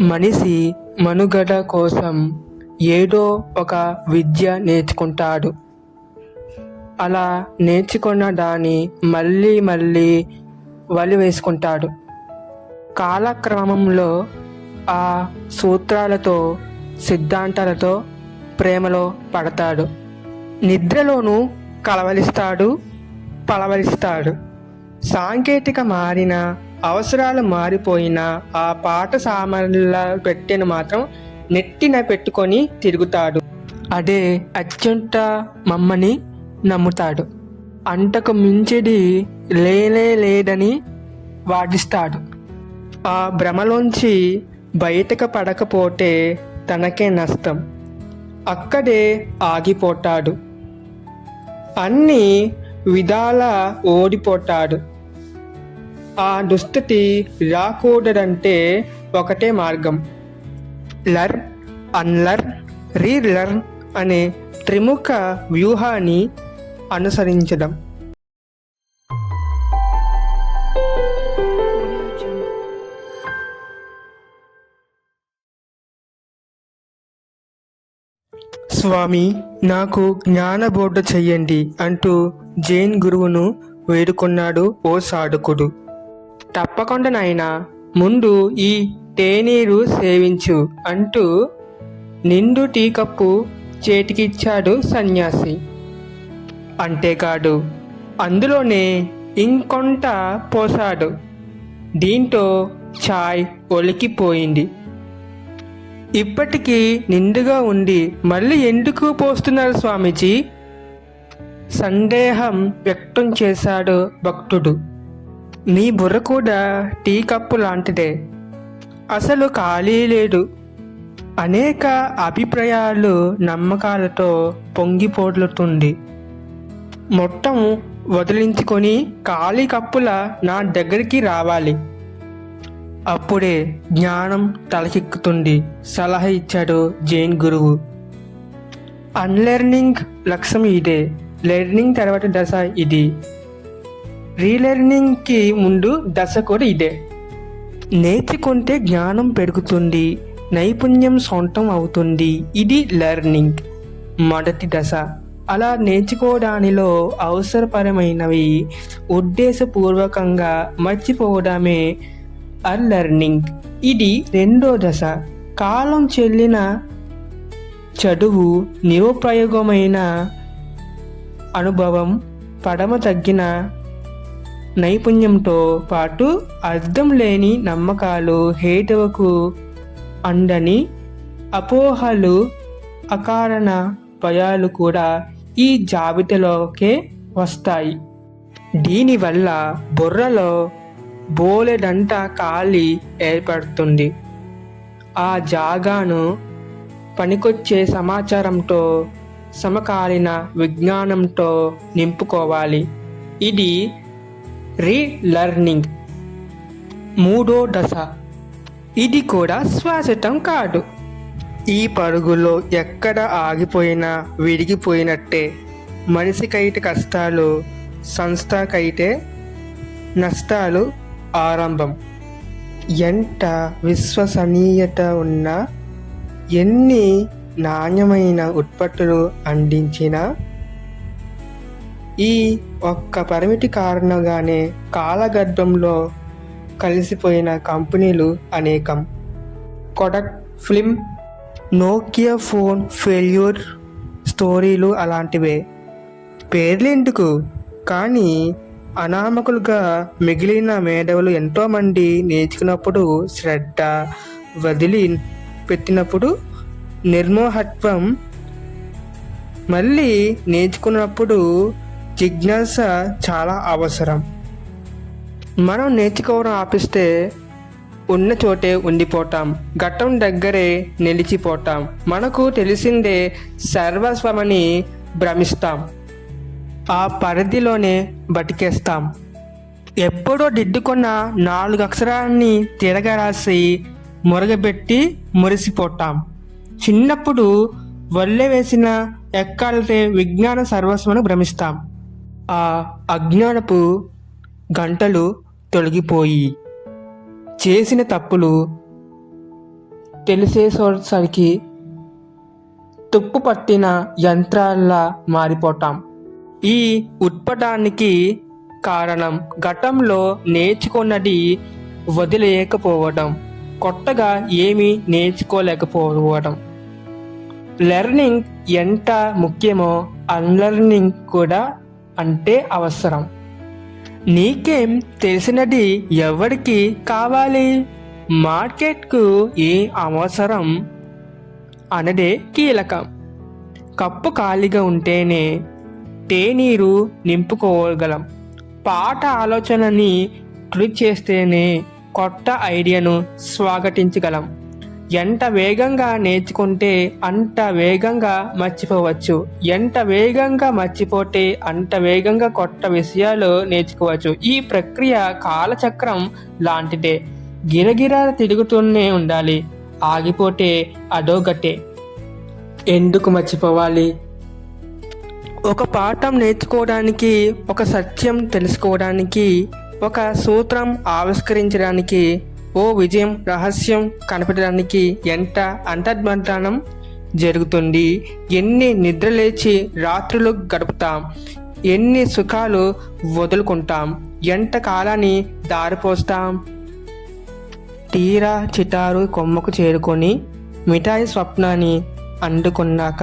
మనిషి మనుగడ కోసం ఏదో ఒక విద్య నేర్చుకుంటాడు. అలా నేర్చుకున్న దాన్ని మళ్ళీ మళ్ళీ వేసుకుంటాడు. కాలక్రమంలో ఆ సూత్రాలతో, సిద్ధాంతాలతో ప్రేమలో పడతాడు. నిద్రలోనూ కలవరిస్తాడు, పలవరిస్తాడు. సాంకేతిక మారిన, అవసరాలు మారిపోయినా ఆ పాట సామాన్ల పెట్టెను మాత్రం నెట్టిన పెట్టుకొని తిరుగుతాడు. అదే అత్యంత మమ్మని నమ్ముతాడు. అంతకు మించిది లేదని వాదిస్తాడు. ఆ భ్రమలోంచి బయటకు పడకపోతే తనకే నష్టం. అక్కడే ఆగిపోతాడు. అన్ని విధాల ఓడిపోతాడు. ఆ దుస్థితి రాకూడదంటే ఒకటే మార్గం, లర్న్, అన్లర్న్, రీలర్న్ అనే త్రిముఖ వ్యూహాన్ని అనుసరించడం. స్వామి, నాకు జ్ఞానబోధ చెయ్యండి అంటూ జైన్ గురువును వేడుకున్నాడు ఓ సాధకుడు. తప్పకుండా నాయనా, ముందు ఈ తేనీరు సేవించు అంటూ నిండు టీ కప్పు చేతికిచ్చాడు సన్యాసి. అంతేకాదు, అందులోనే ఇంకొంత పోసాడు. దీంతో ఛాయ్ ఒలికిపోయింది. ఇప్పటికీ నిండుగా ఉండి మళ్ళీ ఎందుకు పోస్తున్నారు స్వామీజీ? సందేహం వ్యక్తం చేశాడు భక్తుడు. నీ బుర్ర కూడా టీ కప్పు లాంటిదే, అసలు ఖాళీ లేదు. అనేక అభిప్రాయాలు, నమ్మకాలతో పొంగిపోతుంది. మొత్తం వదిలించుకొని ఖాళీ కప్పుల నా దగ్గరికి రావాలి. అప్పుడే జ్ఞానం తలకెక్కుతుంది సలహా ఇచ్చాడు జైన్ గురువు. అన్లెర్నింగ్ లక్ష్యం ఇదే, లెర్నింగ్ తర్వాత దశ ఇది, రీలెర్నింగ్కి ముందు దశ కూడా ఇదే. నేర్చుకుంటే జ్ఞానం పెరుగుతుంది, నైపుణ్యం సొంతం అవుతుంది. ఇది లెర్నింగ్ మొదటి దశ. అలా నేర్చుకోవడానిలో అవసరపరమైనవి ఉద్దేశపూర్వకంగా మర్చిపోవడమే అన్లెర్నింగ్. ఇది రెండో దశ. కాలం చెల్లిన చదువు, నిరుపయోగమైన అనుభవం, పడమ తగ్గిన నైపుణ్యంతో పాటు అర్థం లేని నమ్మకాలు, హేతువుకు అందని అపోహలు, అకారణ భయాలు కూడా ఈ జాబితాలోకే వస్తాయి. దీనివల్ల బుర్రలో బోలెడంత ఖాళీ ఏర్పడుతుంది. ఆ జాగాను పనికొచ్చే సమాచారంతో, సమకాలీన విజ్ఞానంతో నింపుకోవాలి. ఇది రీలర్నింగ్ మూడో దశ. ఇది కూడా శాశ్వతం కాదు. ఈ పరుగులో ఎక్కడ ఆగిపోయినా విడిగిపోయినట్టే. మనిషికైతే కష్టాలు, సంస్థకైతే నష్టాలు ఆరంభం. ఎంత విశ్వసనీయత ఉన్నా, ఎన్ని నాణ్యమైన ఉత్పత్తులు అందించినా ఈ ఒక్క పరిమితి కారణంగానే కాలగర్భంలో కలిసిపోయిన కంపెనీలు అనేకం. Kotak film, Nokia phone failure స్టోరీలు అలాంటివే. పేర్లెందుకు కానీ అనామకులుగా మిగిలిన మేధావులు ఎంతోమంది నేర్చుకున్నప్పుడు, శ్రద్ధ వదిలి పెట్టినప్పుడు, నిర్మోహత్వం, మళ్ళీ నేర్చుకున్నప్పుడు జిజ్ఞాస చాలా అవసరం. మనం నేర్చుకోవడం ఆపిస్తే ఉన్న చోటే ఉండిపోతాం, ఘట్టం దగ్గరే నిలిచిపోతాం. మనకు తెలిసిందే సర్వస్వమని భ్రమిస్తాం, ఆ పరిధిలోనే బతికేస్తాం. ఎప్పుడో దిద్దుకున్న 4 అక్షరాన్ని తిరగరాసి మురగబెట్టి మురిసిపోతాం. చిన్నప్పుడు వల్లె వేసిన ఎక్కాలతే విజ్ఞాన సర్వస్వను భ్రమిస్తాం. ఆ అజ్ఞానపు గంటలు తొలగిపోయి చేసిన తప్పులు తెలిసేసరికి తుప్పు పట్టిన యంత్రాల్లా మారిపోతాం. ఈ ఉత్పటానికి కారణం గతంలో నేర్చుకున్నది వదిలేయకపోవడం, కొత్తగా ఏమీ నేర్చుకోలేకపోవడం. లెర్నింగ్ ఎంత ముఖ్యమో అన్లెర్నింగ్ కూడా అంతే అవసరం. నీకేం తెలిసినది ఎవరికి కావాలి, మార్కెట్కు ఏ అవసరం అన్నదే కీలకం. కప్పు ఖాళీగా ఉంటేనే తేనీరు నింపుకోగలం. పాత ఆలోచనని క్లిక్ చేస్తేనే కొత్త ఐడియాను స్వాగతించగలం. ఎంత వేగంగా నేర్చుకుంటే అంత వేగంగా మర్చిపోవచ్చు. ఎంత వేగంగా మర్చిపోతే అంత వేగంగా కొత్త విషయాలు నేర్చుకోవచ్చు. ఈ ప్రక్రియ కాలచక్రం లాంటిదే. గిరగిరా తిరుగుతూనే ఉండాలి. ఆగిపోతే అదోగతే. ఎందుకు మర్చిపోవాలి? ఒక పాఠం నేర్చుకోవడానికి, ఒక సత్యం తెలుసుకోవడానికి, ఒక సూత్రం ఆవిష్కరించడానికి, ఓ విజయం రహస్యం కనిపెట్టడానికి ఎంత అంతర్మంతనం జరుగుతుంది. ఎన్ని నిద్రలేచి రాత్రులు గడుపుతాం, ఎన్ని సుఖాలు వదులుకుంటాం, ఎంత కాలాన్ని దారిపోస్తాం. తీరా చిటారు కొమ్మకు చేరుకొని మిఠాయి స్వప్నాన్ని అందుకున్నాక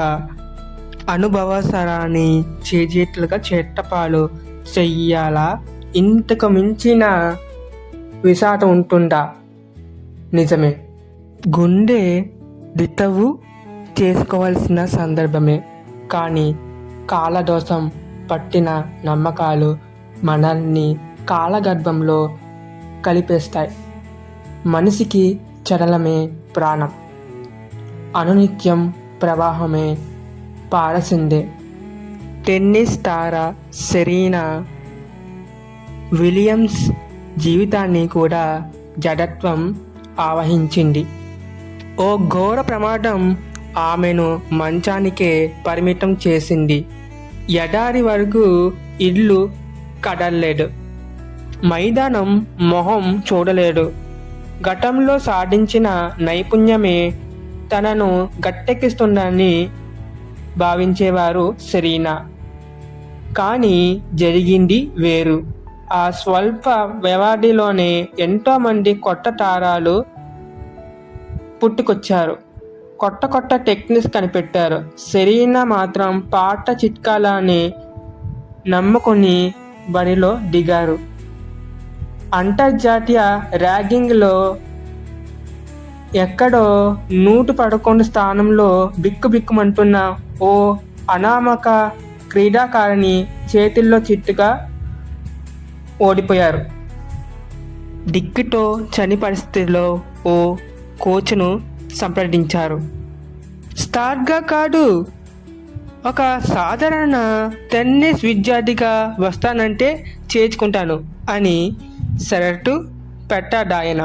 అనుభవసరాన్ని చేజేట్లుగా చెట్టపాలు చెయ్యాలా? ఇంతకు మించిన విషాదం ఉంటుందా? నిజమే. గుండె దిత్తవు చేసుకోవాల్సిన సందర్భమే. కానీ కాలదోషం పట్టిన నమ్మకాలు మనల్ని కాలగర్భంలో కలిపేస్తాయి. మనిషికి చలనమే ప్రాణం, అనునిత్యం ప్రవాహమే పారసిందే. టెన్నిస్ తార సెరీనా విలియమ్స్ జీవితాన్ని కూడా జడత్వం ఆవహించింది. ఓ ఘోర ప్రమాదం ఆమెను మంచానికే పరిమితం చేసింది. ఎడారి వరకు ఇల్లు కదల్లేడు, మైదానం మొహం చూడలేడు. గతంలో సాధించిన నైపుణ్యమే తనను గట్టెక్కిస్తుందని భావించేవారు సెరీనా. కానీ జరిగింది వేరు. ఆ స్వల్ప వ్యవధిలోనే ఎంతోమంది కొత్త తారాలు పుట్టుకొచ్చారు, కొత్త కొత్త టెక్నిక్స్ కనిపెట్టారు. సెరీనా మాత్రం పాత చిట్కాలని నమ్ముకొని బరిలో దిగారు. అంతర్జాతీయ ర్యాంకింగ్లో ఎక్కడో 111 స్థానంలో బిక్కుబిక్కుమంటున్న ఓ అనామక క్రీడాకారిణి చేతుల్లో చిట్టుగా ఓడిపోయారు. దిక్కుతో చని పరిస్థితిలో ఓ కోచ్ను సంప్రదించారు. స్టార్గా కాదు, ఒక సాధారణ టెన్నిస్ విద్యార్థిగా వస్తానంటే చేర్చుకుంటాను అని షరతు పెట్టాడాయన.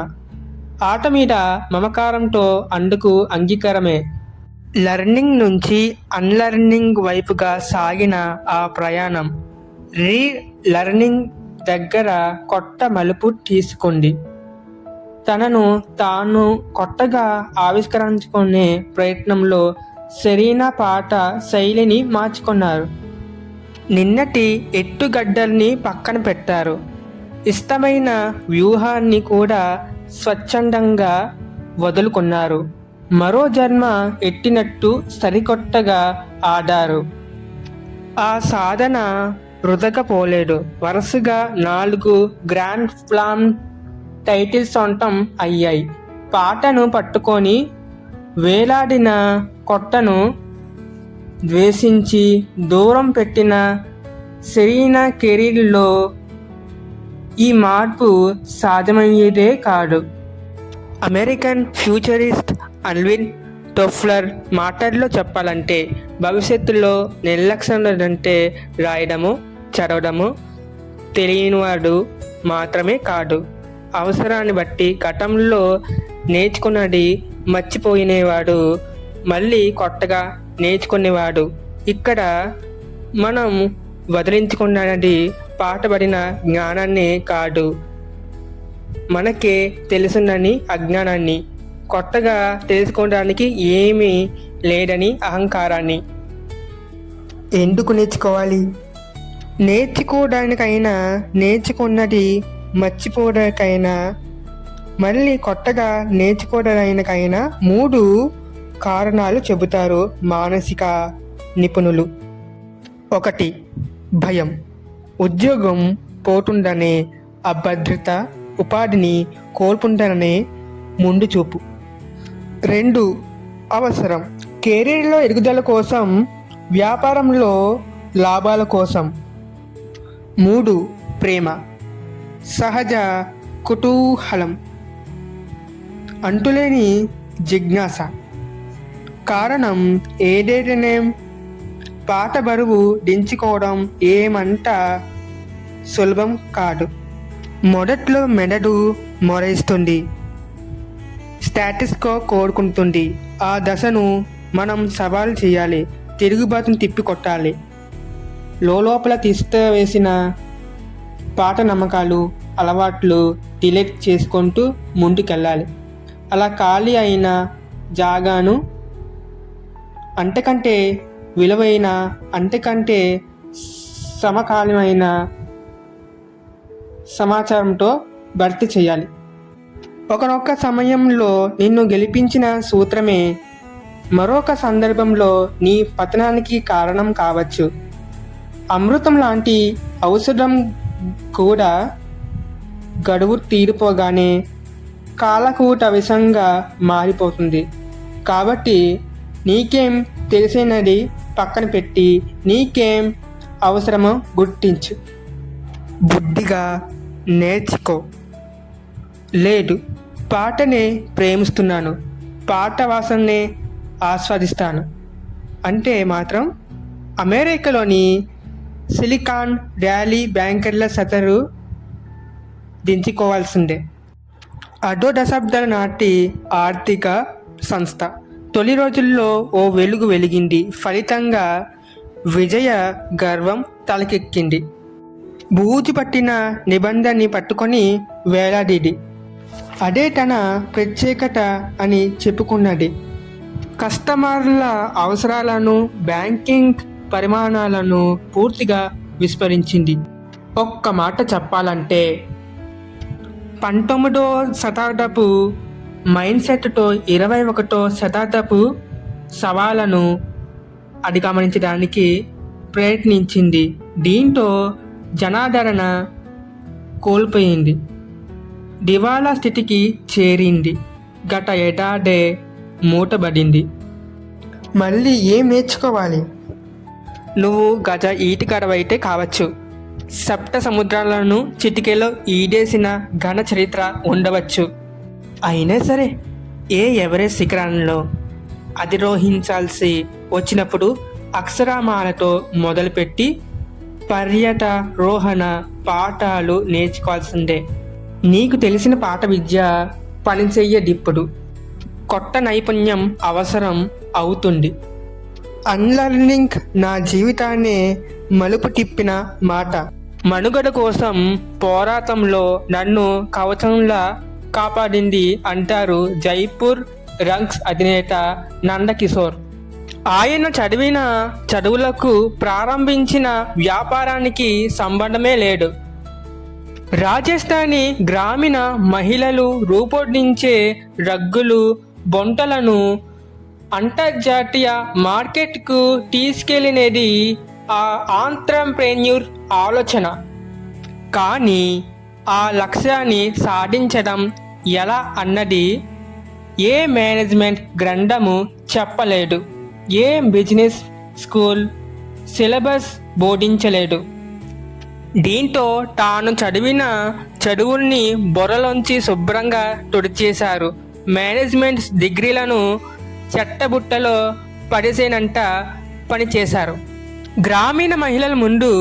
ఆట మీద మమకారంతో అందుకు అంగీకారమే. లెర్నింగ్ నుంచి అన్లెర్నింగ్ వైపుగా సాగిన ఆ ప్రయాణం రీ లెర్నింగ్ దగ్గర కొత్త మలుపు తీసుకుంది. తనను తాను కొత్తగా ఆవిష్కరించుకునే ప్రయత్నంలో సెరీనా పాట శైలిని మార్చుకున్నారు. నిన్నటి ఎత్తుగడ్డల్ని పక్కన పెట్టారు. ఇష్టమైన వ్యూహాన్ని కూడా స్వచ్ఛందంగా వదులుకున్నారు. మరో జన్మ ఎత్తినట్టు సరికొత్తగా ఆడారు. ఆ సాధన వృధగా పోలేదు. వరుసగా 4 గ్రాండ్ స్లామ్ టైటిల్స్ సొంతం అయ్యాయి. పాటను పట్టుకొని వేలాడిన కొత్తను ద్వేషించి దూరం పెట్టిన సెరీనా కెరీర్లో ఈ మార్పు సాధ్యమయ్యేదే కాదు. అమెరికన్ ఫ్యూచరిస్ట్ అల్విన్ టోఫ్లర్ మాటల్లో చెప్పాలంటే భవిష్యత్తులో నిర్లక్ష్యంటే రాయడము, చదవడము తెలియనివాడు మాత్రమే కాదు, అవసరాన్ని బట్టి గతంలో నేర్చుకున్నది మర్చిపోయినవాడు మళ్ళీ కొత్తగా నేర్చుకునేవాడు. ఇక్కడ మనం వదిలించుకున్నది పాటబడిన జ్ఞానాన్ని కాదు, మనకే తెలుసునని అజ్ఞానాన్ని. కొత్తగా తెలుసుకోవడానికి ఏమీ లేదని అహంకారాన్ని. ఎందుకు నేర్చుకోవాలి? నేర్చుకోవడానికైనా, నేర్చుకున్నది మర్చిపోవడానికైనా, మళ్ళీ కొత్తగా నేర్చుకోవడానికైనా 3 కారణాలు చెబుతారు మానసిక నిపుణులు. 1. భయం. ఉద్యోగం పోతుందనే అభద్రత, ఉపాధిని కోల్పోతుందనే ముందు చూపు. 2. అవసరం. కెరీర్లో ఎదుగుదల కోసం, వ్యాపారంలో లాభాల కోసం. 3. ప్రేమ. సహజ కుతూహలం, అంతులేని జిజ్ఞాస. కారణం ఏదైతేనే పాత బరువు దించుకోవడం ఏమంత సులభం కాదు. మొదట్లో మెదడు మొరేస్తుంది, స్టాటస్ కో కోరుకుంటుంది. ఆ దశను మనం సవాల్ చేయాలి, తిరుగుబాటును తిప్పికొట్టాలి. లోపల వేసిన పాత నమ్మకాలు, అలవాట్లు డిలీట్ చేసుకుంటూ ముందుకెళ్ళాలి. అలా ఖాళీ అయిన జాగాను అంతకంటే విలువైన, అంతకంటే సమకాలీనమైన సమాచారంతో భర్తీ చేయాలి. ఒకనొక సమయంలో నిన్ను గెలిపించిన సూత్రమే మరొక సందర్భంలో నీ పతనానికి కారణం కావచ్చు. అమృతం లాంటి ఔషధం కూడా గడువు తీరిపోగానే కాలకూట విషంగా మారిపోతుంది. కాబట్టి నీకేం తెలిసినది పక్కన పెట్టి నీకేం అవసరమో గుర్తించు. బుద్ధిగా నేర్చుకో. లేదు, పాటనే ప్రేమిస్తున్నాను, పాట వాసననే ఆస్వాదిస్తాను అంటే మాత్రం అమెరికాలోని సిలికాన్ వ్యాలీ బ్యాంకర్ల సతరు దించుకోవాల్సిందే. అదో దశాబ్దాల నాటి ఆర్థిక సంస్థ తొలి రోజుల్లో ఓ వెలుగు వెలిగింది. ఫలితంగా విజయ గర్వం తలకెక్కింది. బూజు పట్టిన నిబంధనని పట్టుకొని వేలాడిది. అదే తన ప్రత్యేకత అని చెప్పుకున్నది. కస్టమర్ల అవసరాలను, బ్యాంకింగ్ పరిమాణాలను పూర్తిగా విస్మరించింది. ఒక్క మాట చెప్పాలంటే 19వ శతాబ్దపు మైండ్ సెట్తో 21వ శతాబ్దపు సవాళ్లను అధిగమించడానికి ప్రయత్నించింది. దీంతో జనాదరణ కోల్పోయింది, దివాలా స్థితికి చేరింది, గత ఏడాదే మూతబడింది. మళ్ళీ ఏం నేర్చుకోవాలి? నువ్వు గజ ఈటికడవైతే కావచ్చు, సప్త సముద్రాలను చిటికెలో ఈడేసిన ఘన చరిత్ర ఉండవచ్చు. అయినా సరే ఎవరెస్ట్ శిఖరాల్లో అధిరోహించాల్సి వచ్చినప్పుడు అక్షరామాలతో మొదలుపెట్టి పర్యటరోహణ పాఠాలు నేర్చుకోవాల్సిందే. నీకు తెలిసిన పాఠ విద్య పనిచెయ్యదిప్పుడు. కొత్త నైపుణ్యం అవసరం అవుతుంది. అన్లర్నింగ్ నా జీవితాన్ని మలుపు తిప్పిన మాట. మనుగడ కోసం పోరాటంలో నన్ను కవచంలా కాపాడింది అంటారు జైపూర్ రంగ్స్ అధినేత నందకిషోర్. ఆయన చదివిన చదువులకు ప్రారంభించిన వ్యాపారానికి సంబంధమే లేదు. రాజస్థానీ గ్రామీణ మహిళలు రూపొందించే రగ్గులు, బొంటలను అంతర్జాతీయ మార్కెట్కు తీసుకెళ్లినది ఆ ఆంత్రప్రెన్యూర్ ఆలోచన. కానీ ఆ లక్ష్యాన్ని సాధించడం ఎలా అన్నది ఏ మేనేజ్మెంట్ గ్రంథము చెప్పలేదు, ఏ బిజినెస్ స్కూల్ సిలబస్ బోధించలేదు. దీంతో తాను చదివిన చదువుల్ని బొరలోంచి శుభ్రంగా తుడిచేశారు. మేనేజ్మెంట్ డిగ్రీలను చెట్టబుట్టలో పడిసేనంట పనిచేశారు. గ్రామీణ మహిళల ముందు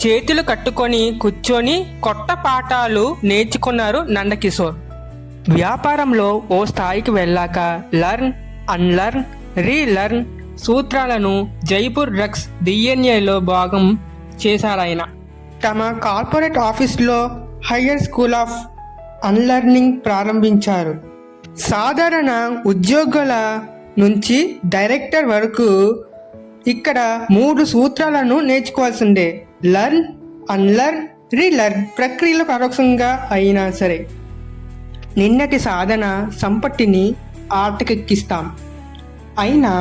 చేతులు కట్టుకొని కూర్చొని కొత్త పాఠాలు నేర్చుకున్నారు నందకిషోర్. వ్యాపారంలో ఓ స్థాయికి వెళ్ళాక లర్న్, అన్లర్న్, రీలర్న్ సూత్రాలను జైపూర్ డ్రగ్స్ డిఎన్ఏలో భాగం చేశారాయన. తమ కార్పొరేట్ ఆఫీస్లో హయ్యర్ స్కూల్ ఆఫ్ అన్లర్నింగ్ ప్రారంభించారు. సాధారణ ఉద్యోగుల నుంచి డైరెక్టర్ వరకు ఇక్కడ 3 సూత్రాలను నేర్చుకోవాల్సిందే. Learn, unlearn, relearn. ప్రక్రియలో పరోక్షంగా అయినా సరే నిన్నటి సాధన సంపత్తిని ఆటకెక్కిస్తాం. అయినా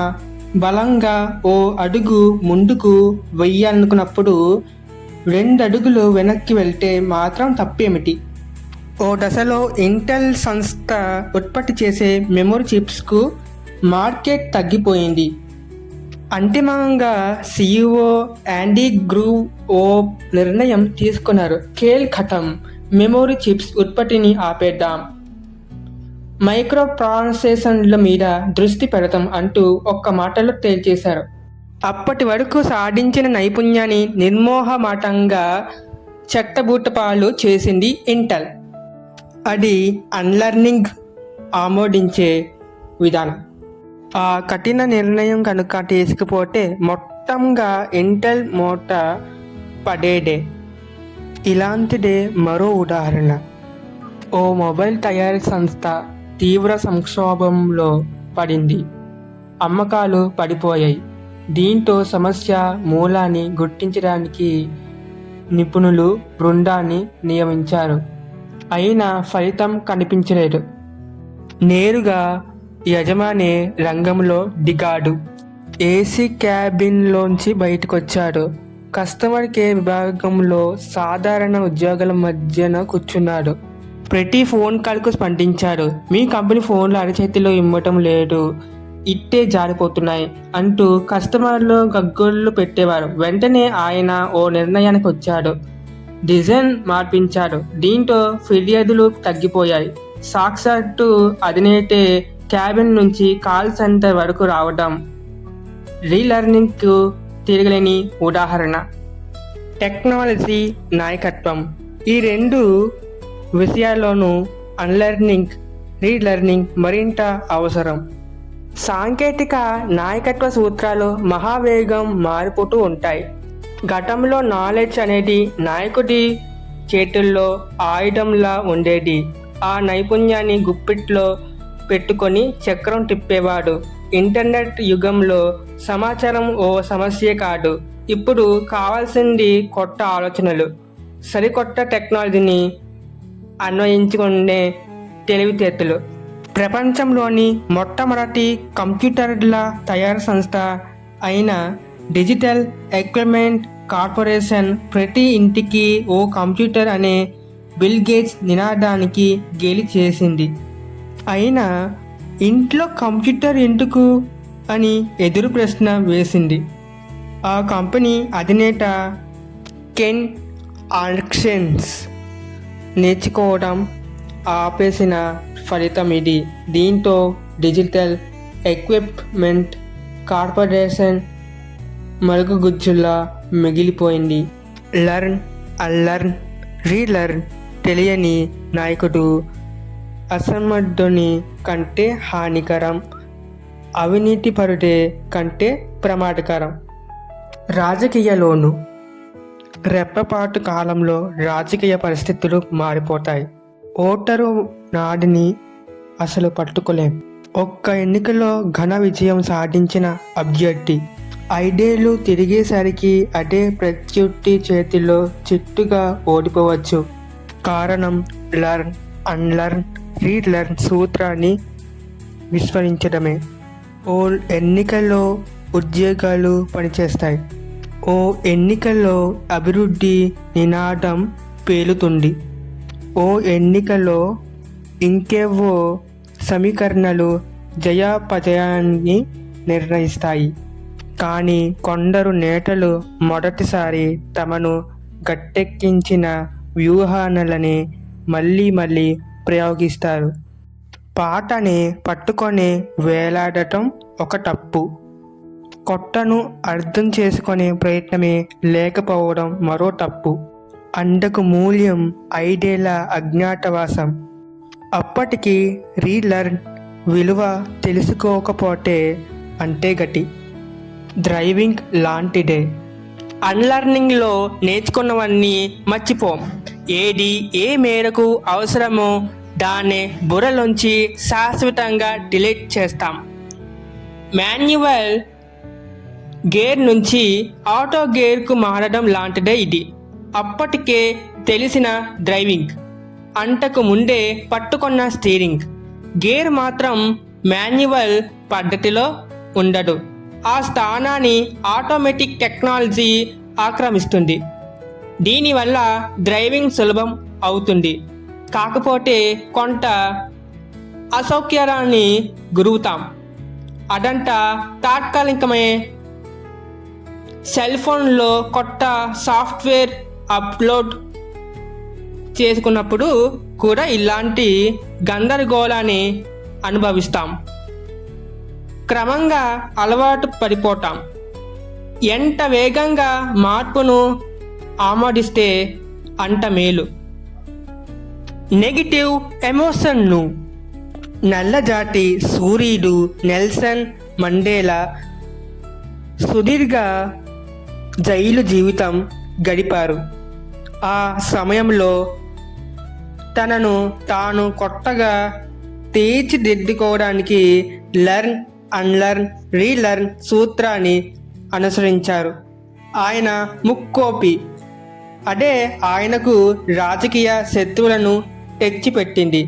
బలంగా ఓ అడుగు ముందుకు వెయ్యాలనుకున్నప్పుడు 2 అడుగులు వెనక్కి వెళ్తే మాత్రం తప్పేమిటి? ఓ దశలో ఇంటెల్ సంస్థ ఉత్పత్తి చేసే మెమరీ చిప్స్కు మార్కెట్ తగ్గిపోయింది. అంతిమంగా CEO యాండీ గ్రూవ్ ఓ నిర్ణయం తీసుకున్నారు. ఖేల్ ఖతం, మెమరీ చిప్స్ ఉత్పత్తిని ఆపేద్దాం, మైక్రో ప్రాసెసర్ల మీద దృష్టి పెడతాం అంటూ ఒక్క మాటలో తేల్చేశారు. అప్పటి వరకు సాధించిన నైపుణ్యాన్ని నిర్మోహమాటంగా చెత్తబూటపాలు చేసింది ఇంటెల్. అది అన్లర్నింగ్ ఆమోదించే విధానం. ఆ కఠిన నిర్ణయం కనుక తీసుకుపోతే మొత్తంగా ఇంటెల్ మూట పడేడే. ఇలాంటిదే మరో ఉదాహరణ. ఓ మొబైల్ తయారీ సంస్థ తీవ్ర సంక్షోభంలో పడింది. అమ్మకాలు పడిపోయాయి. దీంతో సమస్య మూలాన్ని గుర్తించడానికి నిపుణులు బృందాన్ని నియమించారు. అయినా ఫలితం కనిపించలేదు. నేరుగా యజమాని రంగంలో దిగాడు. ఏసీ క్యాబిన్లోంచి బయటకొచ్చాడు. కస్టమర్ కేర్ విభాగంలో సాధారణ ఉద్యోగుల మధ్యన కూర్చున్నాడు. ప్రతి ఫోన్ కాల్కు స్పందించాడు. మీ కంపెనీ ఫోన్లు అరచేతిలో ఇవ్వటం లేదు, ఇట్టే జారిపోతున్నాయి అంటూ కస్టమర్లు గగ్గోళ్ళు పెట్టేవారు. వెంటనే ఆయన ఓ నిర్ణయానికి వచ్చాడు. డిజైన్ మార్పించాడు. దీంతో ఫిర్యాదులు తగ్గిపోయాయి. సాక్షాత్తు అధినేతే క్యాబిన్ నుంచి కాల్ సెంటర్ వరకు రావడం రీలర్నింగ్కు తిరగలేని ఉదాహరణ. టెక్నాలజీ, నాయకత్వం, ఈ 2 విషయాల్లోనూ అన్లర్నింగ్, రీలర్నింగ్ మరింత అవసరం. సాంకేతిక నాయకత్వ సూత్రాలు మహావేగం మారిపోతూ ఉంటాయి. గతంలో నాలెడ్జ్ అనేది నాయకుడి చేతుల్లో ఆయుధంలా ఉండేది. ఆ నైపుణ్యాన్ని గుప్పిట్లో పెట్టుకొని చక్రం తిప్పేవాడు. ఇంటర్నెట్ యుగంలో సమాచారం ఓ సమస్యే కాదు. ఇప్పుడు కావాల్సింది కొత్త ఆలోచనలు, సరికొత్త టెక్నాలజీని అన్వయించుకునే తెలివితేటలు. ప్రపంచంలోని మొట్టమొదటి కంప్యూటర్ల తయారు సంస్థ అయిన డిజిటల్ ఎక్విప్మెంట్ కార్పొరేషన్ ప్రతి ఇంటికి ఓ కంప్యూటర్ అనే బిల్ గేట్స్ నినాదానికి గేలి చేసింది. అయినా ఇంట్లో కంప్యూటర్ ఎందుకు అని ఎదురు ప్రశ్న వేసింది. ఆ కంపెనీ అధినేత కెన్ ఆర్క్సెన్స్ నేర్చుకోవడం ఆపేసిన ఫలితం ఇది. దీంతో డిజిటల్ ఎక్విప్మెంట్ కార్పొరేషన్ మరుగుగుజ్జులా మిగిలిపోయింది. లర్న్, అన్లర్న్, రీలర్న్ తెలియని నాయకుడు అసమర్థుని కంటే హానికరం, అవినీతిపరుడే కంటే ప్రమాదకరం. రాజకీయాల్లోనూ రెప్పపాటు కాలంలో రాజకీయ పరిస్థితులు మారిపోతాయి. ఓటరు నాడిని అసలు పట్టుకోలేం. ఒక్క ఎన్నికలో ఘన విజయం సాధించిన అభ్యర్థి 5 ఏళ్ళు తిరిగేసరికి అదే ప్రత్యర్థి చేతిలో చిట్టుగా ఓడిపోవచ్చు. కారణం లర్న్, అన్లర్న్, రీలర్న్ సూత్రాన్ని విస్మరించడమే. ఓ ఎన్నికల్లో ఉద్యోగాలు పనిచేస్తాయి. ఓ ఎన్నికల్లో అభివృద్ధి నినాదం పేలుతుంది. ఓ ఎన్నికలో ఇంకేవో సమీకరణలు జయాపజయాన్ని నిర్ణయిస్తాయి. కానీ కొందరు నేతలు మొదటిసారి తమను గట్టెక్కించిన వ్యూహాలని మళ్ళీ మళ్ళీ ప్రయోగిస్తారు. పాటని పట్టుకొని వేలాడటం ఒక తప్పు. కొత్తను అర్థం చేసుకునే ప్రయత్నమే లేకపోవడం మరో తప్పు. అందుకు మూల్యం 5 ఏళ్ల అజ్ఞాతవాసం. అప్పటికి రీలర్న్ విలువ తెలుసుకోకపోతే అంతే గతి. డ్రైవింగ్ లాంటిదే. అన్లర్నింగ్లో నేర్చుకున్నవన్నీ మర్చిపోం. ఏది ఏ మేరకు అవసరమో దాన్ని బుర్రలోంచి శాశ్వతంగా డిలీట్ చేస్తాం. మాన్యువల్ గేర్ నుంచి ఆటో గేర్కు మారడం లాంటిదే ఇది. అప్పటికే తెలిసిన డ్రైవింగ్, అంతకు ముందే పట్టుకున్న స్టీరింగ్. గేర్ మాత్రం మాన్యువల్ పద్ధతిలో ఉండదు. ఆ స్థానాన్ని ఆటోమేటిక్ టెక్నాలజీ ఆక్రమిస్తుంది. దీనివల్ల డ్రైవింగ్ సులభం అవుతుంది. కాకపోతే కొంత అసౌకర్యాన్ని గురవుతాం. అదంతా తాత్కాలికమే. సెల్ ఫోన్లో కొత్త సాఫ్ట్వేర్ అప్లోడ్ చేసుకున్నప్పుడు కూడా ఇలాంటి గందరగోళాన్ని అనుభవిస్తాం. క్రమంగా అలవాటు పడిపోతాం. ఎంత వేగంగా మార్పును ఆమోదిస్తే అంత మేలు. నెగిటివ్ ఎమోషన్ను నల్లజాతి సూర్యుడు నెల్సన్ మండేలా సుదీర్ఘ జైలు జీవితం గడిపారు. ఆ సమయంలో తనను తాను కొత్తగా తీర్చిదిద్దుకోవడానికి లెర్న్, అన్లెర్న్, రీలెర్న్ సూత్రాన్ని అనుసరించారు. ఆయన ముక్కోపి. అదే ఆయనకు రాజకీయ శత్రువులను తెచ్చిపెట్టింది,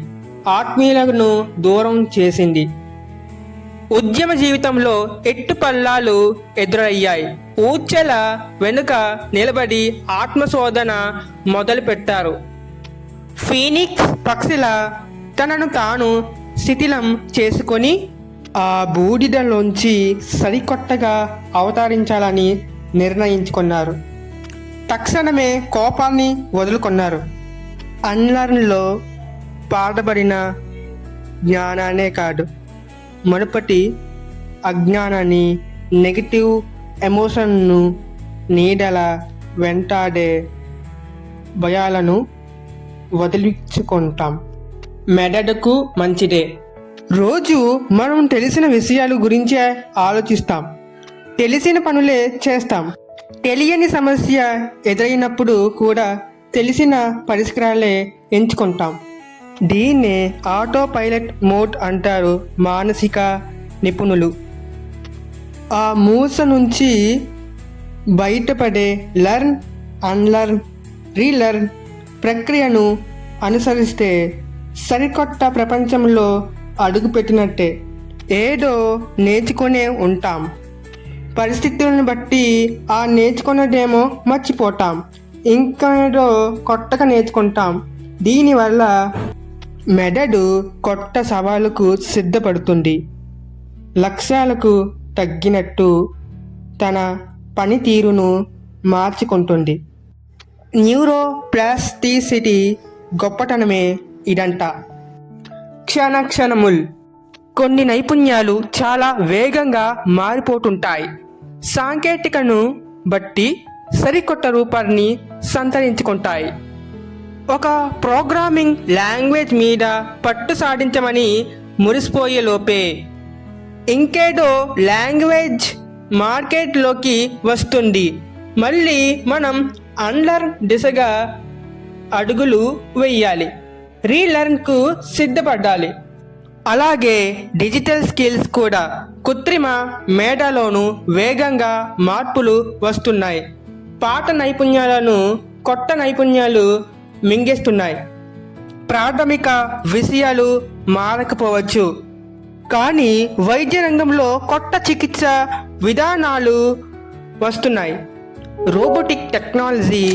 ఆత్మీయులను దూరం చేసింది. ఉద్యమ జీవితంలో ఎట్టుపల్లాలు ఎదురయ్యాయి. ఊచల వెనుక నిలబడి ఆత్మశోధన మొదలుపెట్టారు. ఫీనిక్స్ పక్షిలా తనను తాను శిథిలం చేసుకొని ఆ బూడిదలోంచి సరికొత్తగా అవతరించాలని నిర్ణయించుకున్నారు. తక్షణమే కోపాన్ని వదులుకున్నారు. అన్లర్న్లో పాడబడిన జ్ఞానాన్నే కాదు, మునుపటి అజ్ఞానాన్ని, నెగిటివ్ ఎమోషన్ను, నీడల వెంటాడే భయాలను వదిలించుకుంటాం. మెదడుకు మంచిదే. రోజు మనం తెలిసిన విషయాల గురించే ఆలోచిస్తాం, తెలిసిన పనులే చేస్తాం. తెలియని సమస్య ఎదురైనప్పుడు కూడా తెలిసిన పరిష్కారాలే ఎంచుకుంటాం. దీన్నే ఆటో పైలట్ మోడ్ అంటారు మానసిక నిపుణులు. ఆ మూస నుంచి బయటపడే లెర్న్, అన్లెర్న్, రీలెర్న్ ప్రక్రియను అనుసరిస్తే సరికొత్త ప్రపంచంలో అడుగుపెట్టినట్టే. ఏదో నేర్చుకునే ఉంటాం. పరిస్థితులను బట్టి ఆ నేర్చుకున్నదేమో మర్చిపోతాం, ఇంకా ఏదో కొత్తగా నేర్చుకుంటాం. దీనివల్ల మెదడు కొత్త సవాలుకు సిద్ధపడుతుంది. లక్ష్యాలకు తగ్గినట్టు తన పనితీరును మార్చుకుంటుంది. న్యూరోప్లాస్టిసిటీ గొప్పతనమే ఇదంతా. క్షణముల్ కొన్ని నైపుణ్యాలు చాలా వేగంగా మారిపోతుంటాయి. సాంకేతికను బట్టి సరికొత్త రూపాన్ని సంతరించుకుంటాయి. ఒక ప్రోగ్రామింగ్ లాంగ్వేజ్ మీద పట్టు సాధించమని మురిసిపోయే లోపే ఇంకేదో లాంగ్వేజ్ మార్కెట్లోకి వస్తుంది. మళ్ళీ మనం అన్లర్న్ దిశగా అడుగులు వేయాలి, రీలెర్న్కు సిద్ధపడాలి. అలాగే డిజిటల్ స్కిల్స్ కూడా. కృత్రిమ మేధలోనూ వేగంగా మార్పులు వస్తున్నాయి. పాత నైపుణ్యాలను కొత్త నైపుణ్యాలు మింగేస్తున్నాయి. ప్రాథమిక విషయాలు మారకపోవచ్చు, కానీ వైద్య రంగంలో కొత్త చికిత్స విధానాలు వస్తున్నాయి. రోబోటిక్ టెక్నాలజీ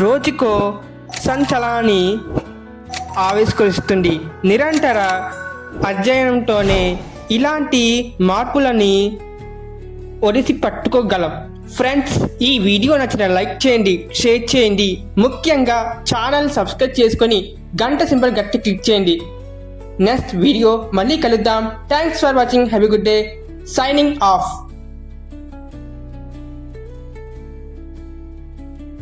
రోజుకో సంచలనాన్ని ఆవిష్కరిస్తుంది. నిరంతర అధ్యయనంతోనే ఇలాంటి మార్పులని ఒడిసి పట్టుకోగలం. ఫ్రెండ్స్, ఈ వీడియో నచ్చిన లైక్ చేయండి, షేర్ చేయండి. ముఖ్యంగా ఛానల్ సబ్స్క్రైబ్ చేసుకొని గంట సింబల్ గట్టి క్లిక్ చేయండి. నెక్స్ట్ వీడియో మళ్ళీ కలుద్దాం. Thanks for watching. Have a good day. Signing off.